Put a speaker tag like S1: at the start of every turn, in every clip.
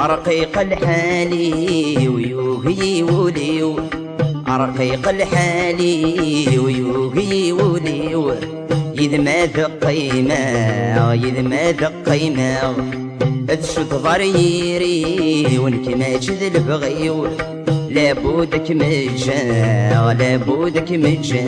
S1: رقيق الحالي ويوهي وليو، رقيق الحالي ويوهي وليو، إذ ما ذق قيمة إذ ما ذق قيمة تشد ضريري ونكماش ذي البغيو، لابودك مجا لابودك مجا.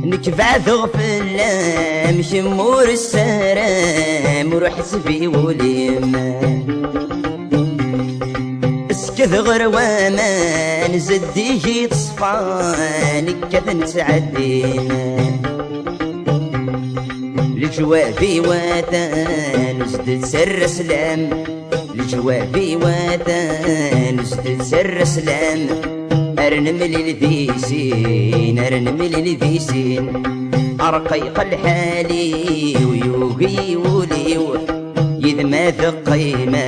S1: نكفى غفلة مشمور السلام وروح سبي وليم، اسكت غرواما نزديه تصفى نكت نتعدين، لجوابي واتان نزد سر سلام، لجوابي واتان نزد سر سلام، أرنمل الذيسين أرنمل الذيسين، رقيق الحالي ويوهي وليو، إذ ما ذق قيمة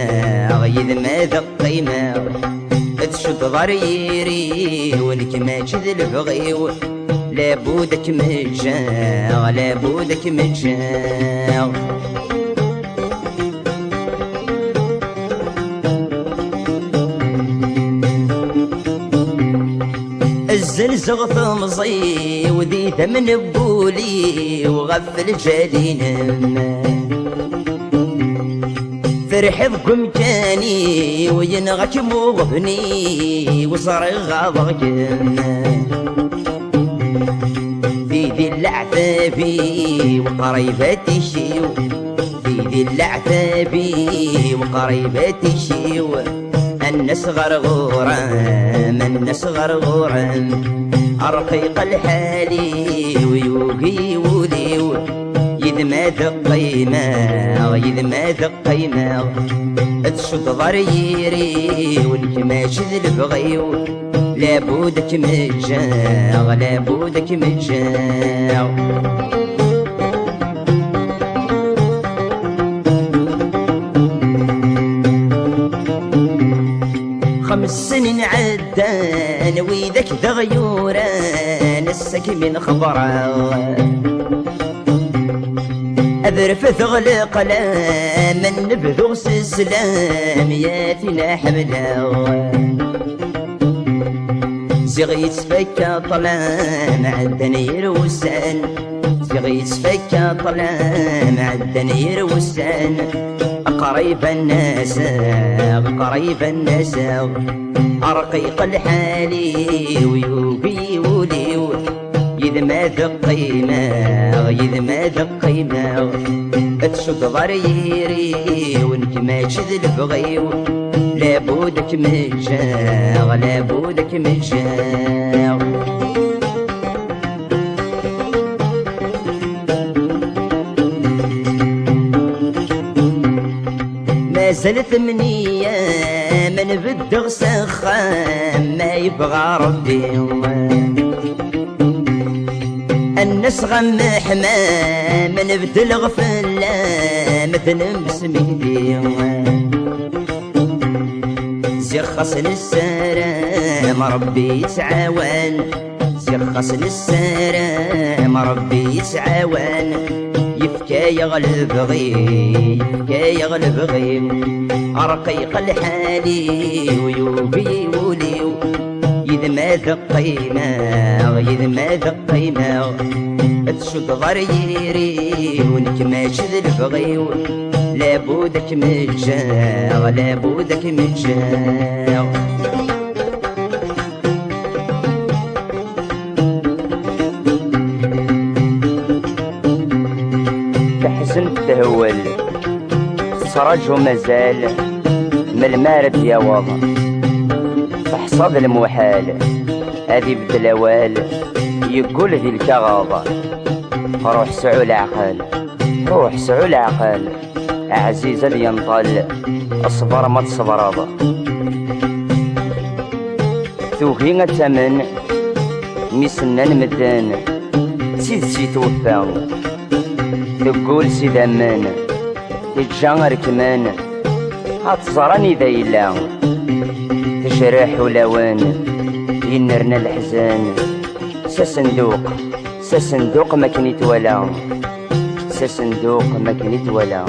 S1: إذ ما ذق قيمة تشد ضريري ونكماش ذي البغيو، لابودك مجا لابودك مجا. الزلزغ ثمصي وذي ثمن بولي وغفل جالينم، فرح بكمكاني وينغك مغبني وصار غاضغكم، في ذي العتابي وقريباتي شيو، في ذي العتابي وقريباتي شيو، الناس غرغورم الناس غرغورم، رقيق الحالي ويوهي وليو، إذ ما ذق قيمة إذ ما ذق قيمة تشد ضريري والكماش ذي البغيو، لابودك مجا لابودك مجا. خمس سنين عدان ويدك دغيوران السك من خبره، أذرف ثغلق لا من نبذغ سلام ياتنا حمله، زغي يتفكى طلام عالدنير وسان، زغي يتفكى طلام عالدنير وسان، قريب الناس قريب الناس، رقيق الحالي ويوبي وليو، إذ ما ذق قيمة إذ ما ذق قيمة تشد ضريري ونكماش ذي البغيو، لابودك مجا لابودك مجا. ما زلت منية من بدغ سخام ما يبغى ربي، الناس غم حمام من بدل غفلة مثل مسميدي، زخص للسلام ربي يتعاون، زخص للسلام ربي يتعاون، يفكى يغلب غيب يفكى يغلب غيب، رقيق الحالي ويوبي وليو، إذ ما ذق قيمة إذ ما ذق قيمة تشد ضريري ونكماش ذي البغيو، لابودك مجا لابودك مجا. تحزن تهول سرج ومازال من المارد يا وضع فحصاد المحال هذي بدلوال يقول ذي الكغاضة روح سعو العقل روح سعو العقل عزيز اللي ينطل اصبر ما تصبر ثوكي الثمن ميسنا المدان سيد سي توفى تقول سيد امان تتجا كمان هتزراني ذا يلا تجرح ولوان ينرنا الحزان سصندوق ما كنيت ولا سصندوق ما كنيت ولا